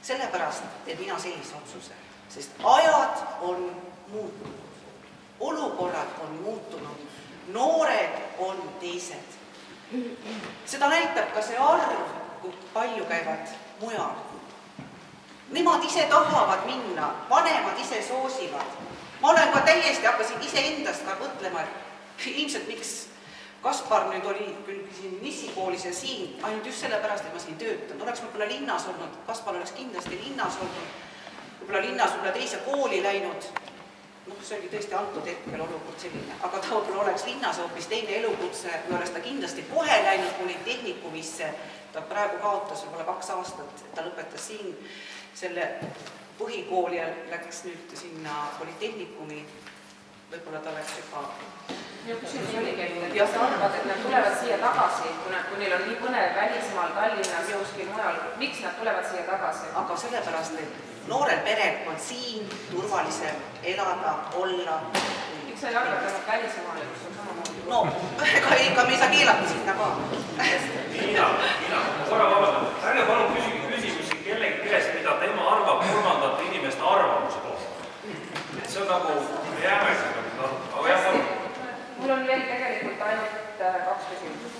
Sellepärast teen mina sellise otsuse, sest ajad on muutunud, olukorrad on muutunud, noored on teised. Seda näitab ka see arv, kui palju käivad mujal. Nemad ise tahavad minna, vanemad ise soosivad. Ma olen ka täiesti, hakkasin iseendast ka mõtlema, et ilmselt miks Kaspar nüüd oli küll siin Nissikoolis ja siin, ainult just sellepärast, et ma siin töötan. Oleks võib-olla linnas olnud, Kaspar oleks kindlasti linnas olnud, võib-olla linnas võib-olla teise kooli läinud. See oli tõesti antud hetkel olukord selline, aga ta võib-olla oleks linnas hoopis teine elukutse või oleks ta kindlasti kohe läinud politehnikumisse. Ta praegu kaotas võib-olla 2 aastat, ta lõpetas siin selle põhikooli ja läks nüüd sinna politehnikumi. Võib-olla ta oleks juba... Minu küsimus oligi, et kas sa arvad, et nad tulevad siia tagasi, kui neil on nii põnev välismaal, Tallinnas, kuskil mujal, miks nad tulevad siia tagasi? Aga sellepärast, et noorel perel on siin turvalisem elada, olla. miks sa ei arvatanud välismaale, kus on samamoodi? No, ega me ei saa keelata sinna ka. Mina, korra vabandan. Ärge palun küsige küsimusi kellegi käest, mida tema arvab kolmandate inimeste arvamuse kohta. Et see on nagu jäämeks, aga jah, palun. Mul on veel tegelikult ainult 2 küsimust.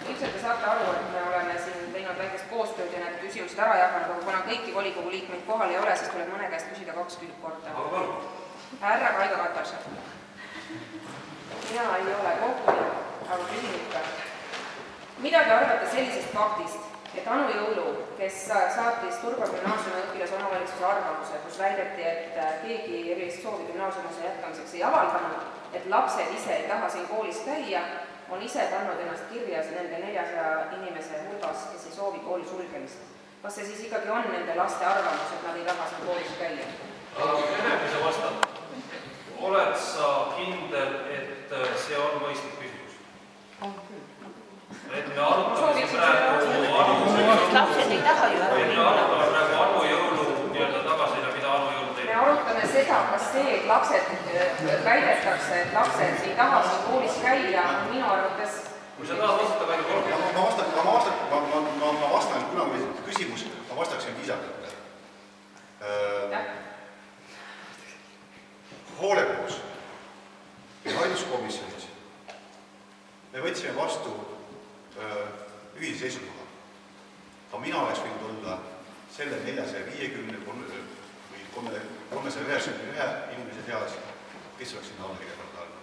Ilmselt te saate aru, et me oleme siin teinud väikest koostööd ja need küsimused ära jaganud, aga kuna kõiki volikogu liikmeid kohal ei ole, siis tuleb mõne käest küsida 2 korda. Härra Kaido Katarsa. Mina ei ole kohtuja, aga küsin ikka. Mida te arvate sellisest faktist, et Anu Jõulu, kes saatis Turba gümnaasiumi õpilase omavalitsuse arvamuse, kus väideti, et keegi erilist soovi gümnaasiumuse jätkamiseks ei avaldanud, et lapsed ise ei taha siin koolis käia, on ise pannud ennast kirja nende 400 inimese hulgas, kes ei soovi kooli sulgemist. Kas see siis ikkagi on nende laste arvamus, et nad ei taha siin koolis käia? Enne kui sa vastad, oled sa kindel, et see on mõistlik küsimus? On küll. Et me arutame siin praegu lapsed ei taha ju Anu Jõulu nii-öelda tagasi, mida Anu Jõulu teeb. Me arutame seda, kas see, et lapsed väidetakse, et lapsed ei taha siin koolis käia, on minu arvates... Kui sa tahad vastata palju korda? Ma vastan, kuna oli küsimus, ma vastaksin viisakalt. Hoolekogus ja hariduskomisjonis me võtsime vastu ühise seisukoha. Ka mina oleks võinud olla selle 450 või 391 inimese seas, kes oleks sinna allakirja pannud alla.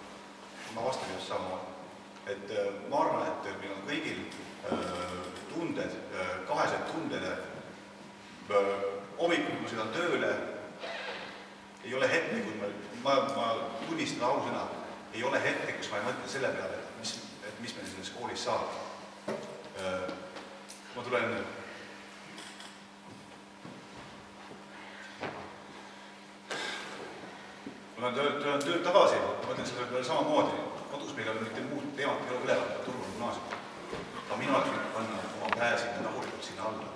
Ma vastan just sama. Et ma arvan, et meil on kõigil tunded, kahesed tundele, hommikul, kui ma sõidan tööle, ei ole hetke, kui ma tunnistan ausõna, ei ole hetke, kus ma ei mõtle selle peale, et mis meil selles koolis saab. Ma tulen tööd tagasi, ma mõtlen selle peale samamoodi. Kodus meil on mitte muud teemad, ei ole üleval Turba gümnaasiumil. Ka mina oleks võinud panna oma käe sinna rahulikult sinna alla.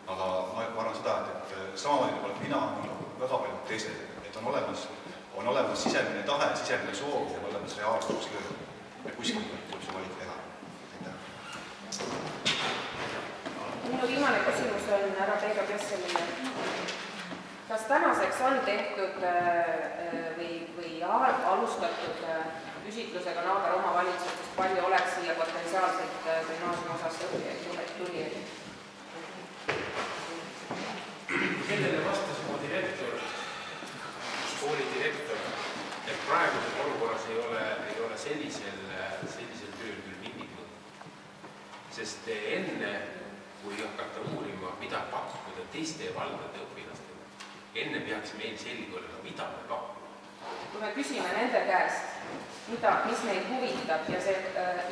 Aga ma arvan seda, et samamoodi pole mina väga palju teised, et on olemas sisemine tahe, sisemine soov ja olemas reaalsus ja kuskil tuleb see valik teha. Minu viimane küsimus on härra Kaido Kesseline. Kas tänaseks on tehtud või alustatud küsitlusega naaber omavalitsustest, palju oleks siia potentsiaalselt gümnaasiumi osas tulijaid? Sellele vastas mu direktor, kooli direktor, et praeguses olukorras ei ole sellisel tööl küll mingit mõtet. Sest enne, kui hakata uurima, mida pakkuda teiste valdade õpilastele, enne peaks meil selge olema, mida me pakume. Kui me küsime nende käest, mis neid huvitab ja see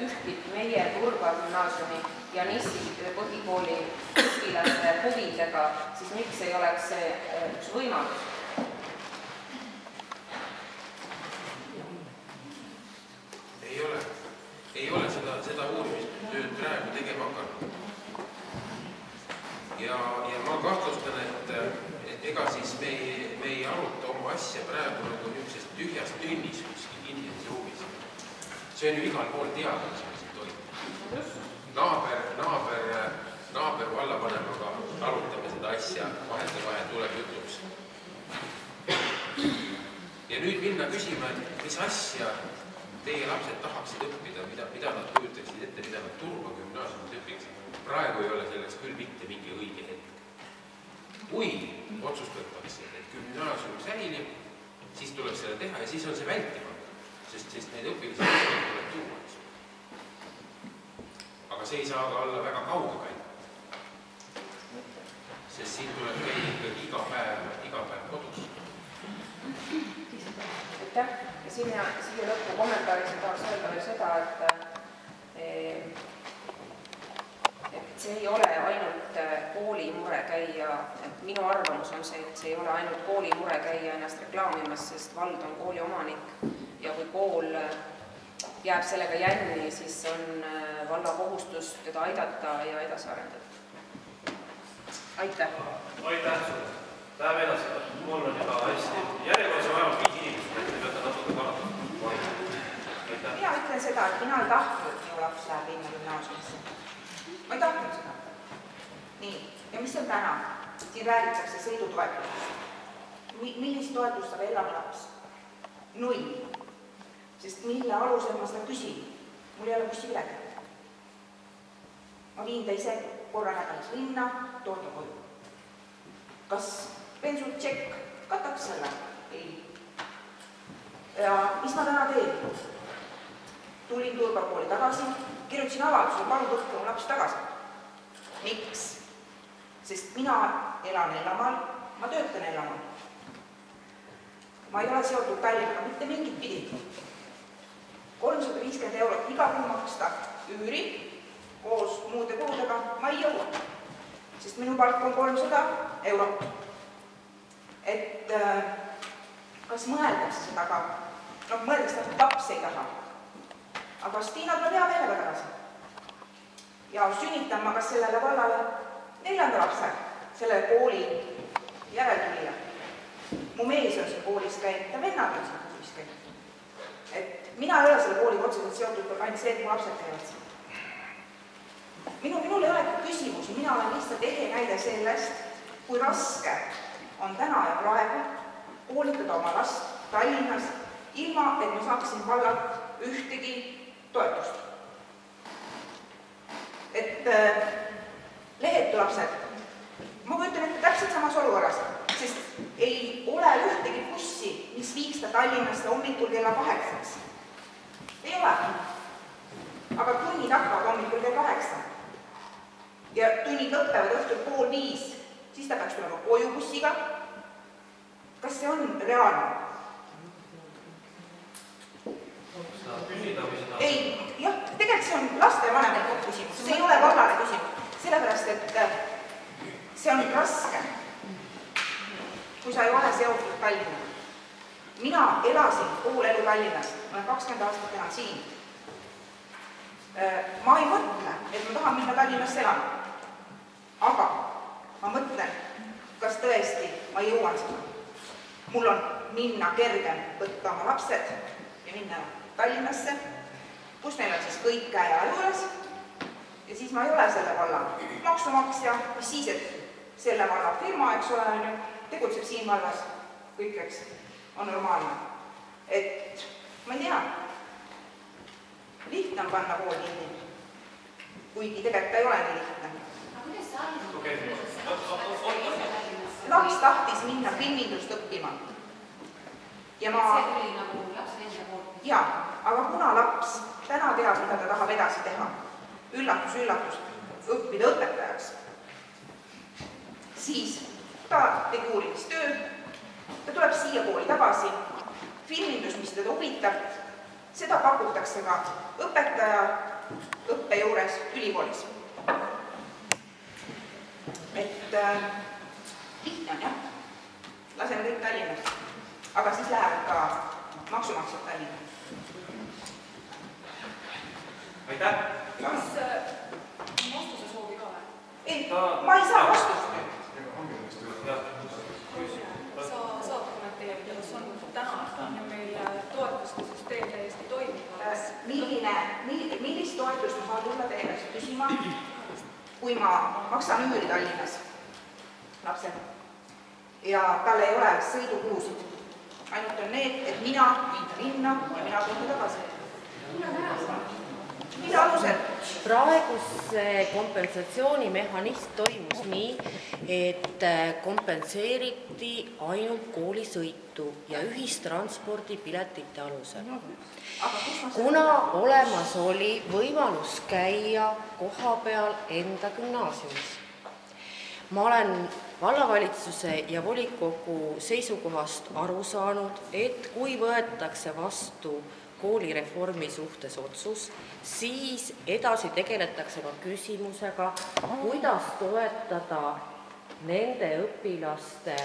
ühtib meie Turba gümnaasiumi ja Nissi põhikooli õpilaste huvidega, siis miks ei oleks see üks võimalus? Ei ole seda uurimistööd praegu tegema hakanud. Ja ma kahtlustan, et ega siis me ei aruta oma asja praegu nagu niisugusest tühjast tünnis kuskil kinnises ruumis. See on ju igal pool teada, mis meil siin toimub. Naaber vallavanemaga arutame seda asja, vahel tuleb jutuks. Ja nüüd minna küsima, et mis asja teie lapsed tahaksid õppida, mida nad kujutaksid ette, mida nad Turba gümnaasiumit õpiksid. Praegu ei ole selleks küll mitte mingi õige hetk. Kui otsustatakse, et gümnaasium säilib, siis tuleb seda teha ja siis on see vältimatu, sest neid õpilasi tuleb tuua. Aga see ei saa ka olla väga kauge vält. Sest siin tuleb käia ikkagi iga päev kodus. Aitäh. Ja siia lõppu kommentaaris tahaks öelda veel seda, et see ei ole ainult kooli mure käia, et minu arvamus on see, et see ei ole ainult kooli mure käia ennast reklaamimas, sest vald on kooli omanik ja kui kool jääb sellega jänni, siis on valla kohustus teda aidata ja edasi arendada. Aitäh! Aitäh sulle! Läheme edasi, mul on juba hästi. Järjekorras on vähemalt 5 inimest, et te peate natuke kannatama. Mina ütlen seda, et mina ei tahtnud, et minu laps läheb Linna gümnaasiumisse. Ma ei tahtnud seda. Nii, ja mis on täna? Siin räägitakse sõidutoetusest. Millist toetust saab Ellami laps? 0. Sest mille alusel ma seda küsin? Mul ei ole bussipiletit. Ma viin ta ise korra nädalas linna, toon ta koju. Kas bensutšekk kataks selle? Ei. Ja mis ma täna teen? Tulin Turbakooli tagasi, kirjutasin avalduse, palun võtke mu laps tagasi. Miks? Sest mina elan Ellamaal, ma töötan Ellamaal. Ma ei ole seotud Tallinnaga mitte mingit pidi. 350 eurot iga kuu maksta üüri koos muude kuludega ma ei jõua, sest minu palk on 300 eurot. Et kas mõeldakse seda ka? No mõeldakse, et laps ei taha. Aga Stiina tuleb hea meelega tagasi. Ja sünnitan ma kas sellele vallale 4. lapse, selle kooli järeltulija. Mu mees on siin koolis käinud ja vennad on siin koolis käinud. Et mina ei ole selle kooliga otseselt seotud, ainult see, et mu lapsed käivad siin. Minul ei ole küsimusi, mina olen lihtsalt ehe näide sellest, kui raske on täna ja praegu koolitada oma last Tallinnas, ilma et ma saaksin vallalt ühtegi toetust. Et lehetu lapsed, ma kujutan ette täpselt samas olukorras, sest ei ole ühtegi bussi, mis viiks ta Tallinnasse hommikul kella 8. Ei ole. Aga tunnid hakkavad hommikul kell 8. Ja tunnid lõppevad õhtul 4:30, siis ta peaks tulema koju bussiga. Kas see on reaalne? Ei, jah, tegelikult see on laste vanemate küsimus, see ei ole vallale küsimus, sellepärast, et see on raske, kui sa ei ole seotud Tallinnaga. Mina elasin pool elu Tallinnas, ma olen 20 aastat elan siin. Ma ei mõtle, et ma tahan minna Tallinnasse elama, aga ma mõtlen, kas tõesti ma jõuan seda. Mul on minna kergem võtta oma lapsed ja minna Tallinnasse, kus neil on siis kõik käe juures ja siis ma ei ole selle valla maksumaksja, mis siis, et selle valla firma, eks ole, tegutseb siin vallas, kõik, eks, on normaalne. Et ma ei tea, lihtne on panna kool kinni, kuigi tegelikult ei ole nii lihtne. Laps tahtis minna filmindust õppima. Ja ma... See tuli nagu lapse enda poolt. Jaa, aga kuna laps täna teab, mida ta tahab edasi teha, üllatus, õppida õpetajaks, siis ta tegi uurimistöö, ta tuleb siia kooli tagasi, filmindus, mis teda huvitab, seda pakutakse ka õpetaja õppe juures ülikoolis. Et lihtne on, jah. Laseme kõik Tallinnas. Aga siis lähevad ka maksumaksjad Tallinna. Aitäh! Kas vastuse soovi ka või? Ei, ma ei saa vastust. Sa saad kommenteerida, kas on täna ja meil toetuste süsteem täiesti toimib? Millist toetust ma saan tulla teile küsima, kui ma maksan üüri Tallinnas lapsele ja tal ei ole sõidukulusid? Ainult on need, et mina viin linna ja mina tulen tagasi. Mille alusel? Praegu see kompensatsioonimehhanism toimus nii, et kompenseeriti ainult koolisõitu ja ühistranspordipiletite alusel. Kuna olemas oli võimalus käia koha peal enda gümnaasiumis. Ma olen vallavalitsuse ja volikogu seisukohast aru saanud, et kui võetakse vastu koolireformi suhtes otsus, siis edasi tegeletakse ka küsimusega, kuidas toetada nende õpilaste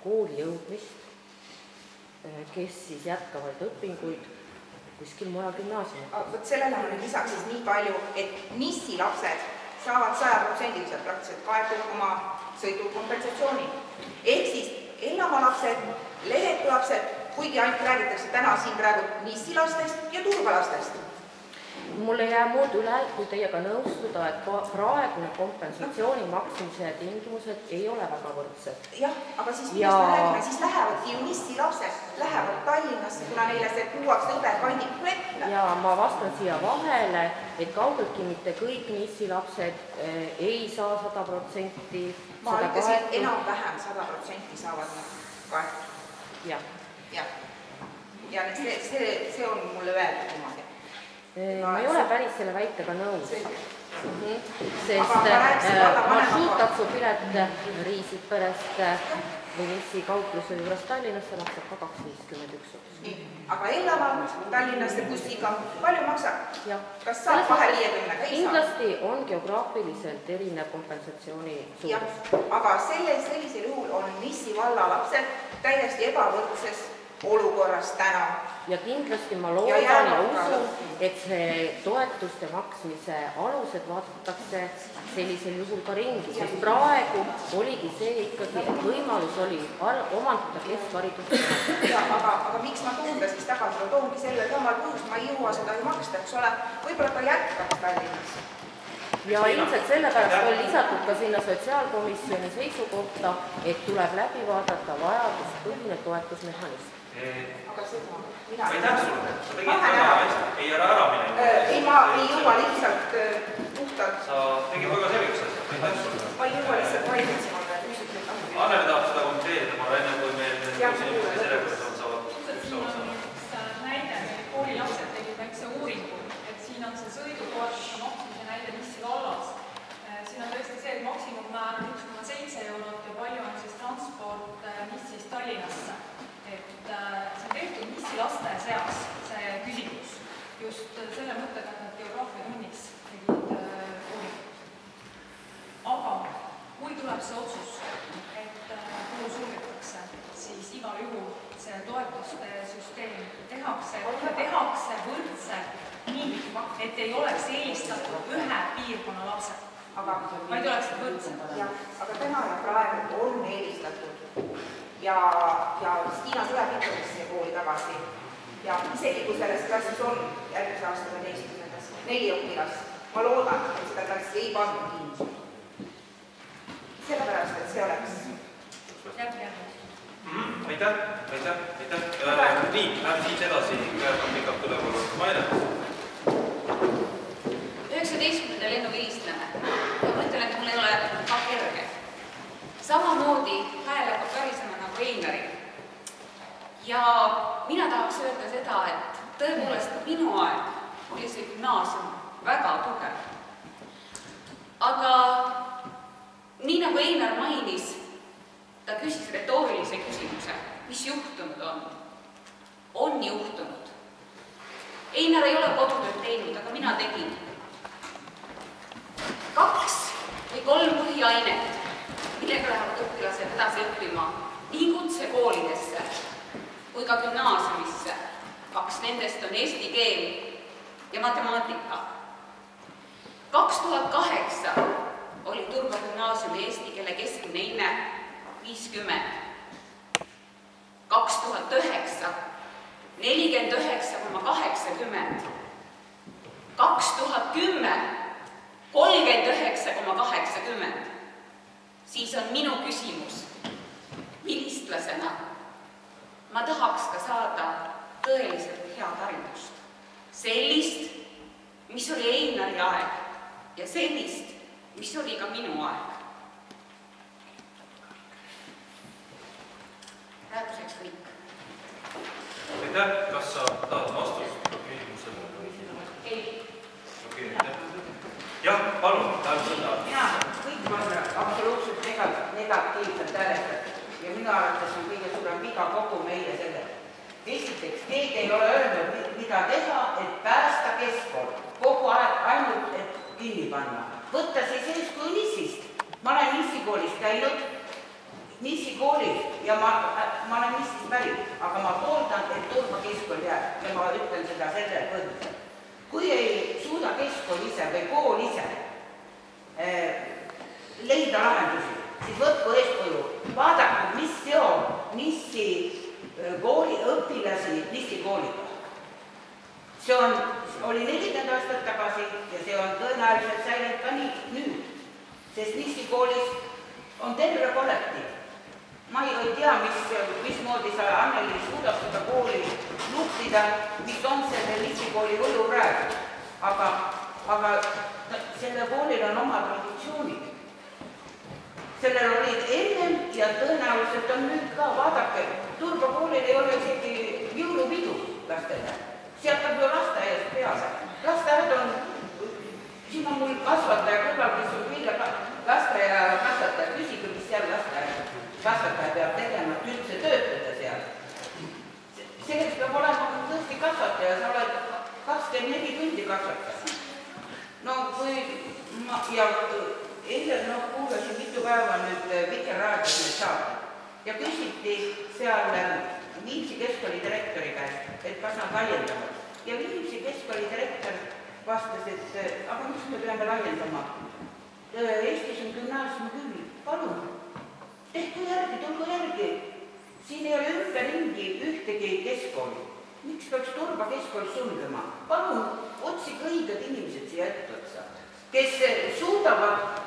kooli jõudmist, kes siis jätkavad õpinguid kuskil mujal gümnaasiumit. Sellele ma nüüd lisaks siis nii palju, et NIS-i lapsed saavad 100% praktiliselt kaetud oma sõidukompensatsiooni. Ehk siis Ellamaa lapsed, Lehetu lapsed, kuigi ainult räägitakse täna siin praegu nissilastest ja turbalastest. Mul ei jää muud üle, kui teiega nõustuda, et praegune kompensatsiooni maksmise tingimused ei ole väga võrdsed. Jah, aga siis millest me räägime, siis lähevadki ju nissilapsed, lähevad Tallinnasse, kuna neile see tuuakse õde kandib ette. Ja ma vastan siia vahele, et kaugeltki mitte kõik nissilapsed ei saa 100%. Ma ütlesin, enam-vähem 100% saavad kaetud. Jah. Ja see on mulle öeldud niimoodi. Ma ei ole päris selle väitega nõus. Sest marsruutaksopilet Riisiperest või Nissi kaupluse juures Tallinnasse maksab ka 2,51. Aga Ellamaalt Tallinnasse bussiga palju maksab? Kas saab 2,50? Kindlasti on geograafiliselt erinev kompensatsiooni suurus. Aga sellisel juhul on Nissi valla lapsed täiesti ebavõrdses olukorras täna. Ja kindlasti ma loodan ja usun, et see toetuste maksmise alused vaadatakse sellisel juhul ka ringi, sest praegu oligi see ikkagi, et võimalus oli omandada keskharidust. Aga miks ma toon ta siis tagasi? Ma toongi selle samal puhust, ma ei jõua seda ju maksta, eks ole. Võib-olla ta jätkab Tallinnas. Ja ilmselt sellepärast on lisatud ka sinna sotsiaalkomisjoni seisukohta, et tuleb läbi vaadata vajaduspõhine toetusmehhanism. Aga seda aitäh sulle, sa tegid väga hästi, ei ära mine. Ei, ma ei jõua lihtsalt puhtalt. Sa tegid väga selgeks asja, aitäh sulle. Ma ei jõua lihtsalt vaidletsema. Anneli tahab seda kommenteerida, ma enne kui meil inimesed sellepärast saavad. Siin on näide, koolilapsed tegid väikse uuringu, et siin on see sõidutoetuse maksmise näide Nissi vallas. Siin on tõesti see, et maksimummäär on 1,7 eurot ja palju on siis transport Nissist Tallinnasse. See on tehtud Nissi laste seas, see küsimus, just selle mõttega, et nad geograafia tunnis tegid uuringut. Aga kui tuleb see otsus, et kool sulgetakse, siis igal juhul see toetuste süsteem tehakse võrdselt nii, et ei oleks eelistatud ühe piirkonna lapsed, vaid oleksid võrdsed. Aga täna ja praegu on eelistatud. Ja Stiina tuleb ikkagi siia kooli tagasi. Ja isegi kui selles klassis on järgmise aasta 4 õpilast, ma loodan, et seda klassi ei pannud kinni. Sellepärast, et see oleks. Aitäh. Nii, läheme siit edasi, pikalt üleval Maire. 19. lennuga ilistleme. Ma mõtlen, et mul ei ole ka kerge. Samamoodi hääl hakkab pärisema nagu Einaril. Ja mina tahaks öelda seda, et tõepoolest minu aeg oli see gümnaasium väga tugev. Aga nii nagu Einar mainis, ta küsis retoorilise küsimuse, mis juhtunud on. On juhtunud. Einar ei ole kodutööd teinud, aga mina tegin. 2 või 3 põhiainet, millega lähevad õpilased edasi õppima nii kutsekoolidesse kui ka gümnaasiumisse. 2 nendest on eesti keel ja matemaatika. 2008 oli Turba gümnaasiumi eesti keele keskmine hinne 50. 2009 49,80. 2010 39,80. Siis on minu küsimus vilistlasena. Ma tahaks ka saada tõeliselt head haridust. Sellist, mis oli Einari aeg ja sellist, mis oli ka minu aeg. Praeguseks kõik. Aitäh, kas sa tahad vastust küsimusele? Ei. Okei, aitäh. Jah, palun, tahab sõna. Kõik on absoluutselt negatiivselt hääletatud ja minu arvates on kõige suurem viga kogu meie selle. Esiteks, keegi ei ole öelnud, mida teha, et päästa keskkool. Kogu aeg ainult, et kinni panna. Võtta siis eeskuju Nissist. Ma olen Nissi koolis käinud, Nissi koolis ja ma olen Nissist pärit, aga ma pooldan, et Turba keskkool jääb ja ma ütlen seda selle põhjusel. Kui ei suuda keskkool ise või kool ise leida lahendusi, siis võtku eeskuju. Vaadake, mis seob Nissi kooli õpilasi Nissi kooliga. See oli 40 aastat tagasi ja see on tõenäoliselt säilinud ka nüüd, sest Nissi koolis on terve kollektiiv. Ma ei tea, mismoodi sa, Anneli, suudab seda kooli juhtida, mis on selle Nissi kooli võlu praegu. Aga selle koolil on oma traditsioonid. Sellel olid ennem ja tõenäoliselt on nüüd ka, vaadake, Turba koolil ei ole isegi jõulupidu lastele. Sealt on ju lasteaiast peale. Lasteaed on, siin on mul kasvataja kõrval, kes on kõige lasteaia kasvataja, küsige, mis seal lasteaia kasvataja peab tegema, et üldse töötada seal. Selleks peab olema tõesti kasvataja, sa oled 24 tundi kasvataja. No kui ma, ja eile kuulasin mitu päeva nüüd Vikerraadios need saad ja küsiti seal Viimsi keskkooli direktori käest, et kas nad laiendavad. Ja Viimsi keskkooli direktor vastas, et aga mis me peame laiendama? Eestis on gümnaasium küll, palun, tehku järgi, tulgu järgi. Siin ei ole ümberringi ühtegi keskkooli. Miks peaks Turba keskkool sulgema? Palun, otsige õiged inimesed siia ettotsa, kes suudavad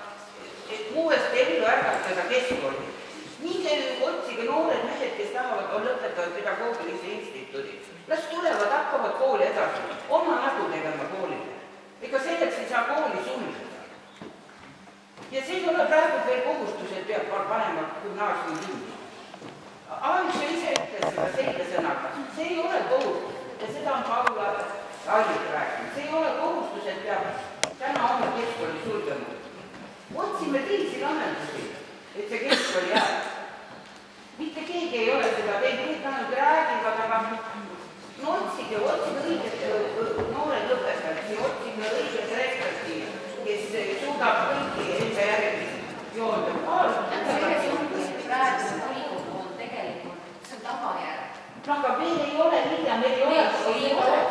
uuesti ellu ärgatada keskkooli. Minge otsige noored mehed, kes tahavad lõpetavad pedagoogilise instituudi. Las tulevad, hakkavad kooli edasi, oma nägu tegema koolile. Ega selleks ei saa kooli sulgeda. Ja see ei ole praegu veel kohustus, et peab panema gümnaasiumi kinni. Aisha ise ütles seda selge sõnaga. See ei ole kohustus. Ja seda on Paula Ailik rääkinud. See ei ole kohustus, et peab täna oma keskkooli sulgema. Otsime teisi lahendusi, et see keskkooli jääb. Mitte keegi ei ole seda teinud, kõik ainult räägivad, aga no otsige õiget noored õpetajad, otsige õiget rektorti, kes suudab kõiki enda järgi joonda. Praegu volikogu on tegelikult, see on tagajärg. No aga meil ei ole hilja, meil ei ole.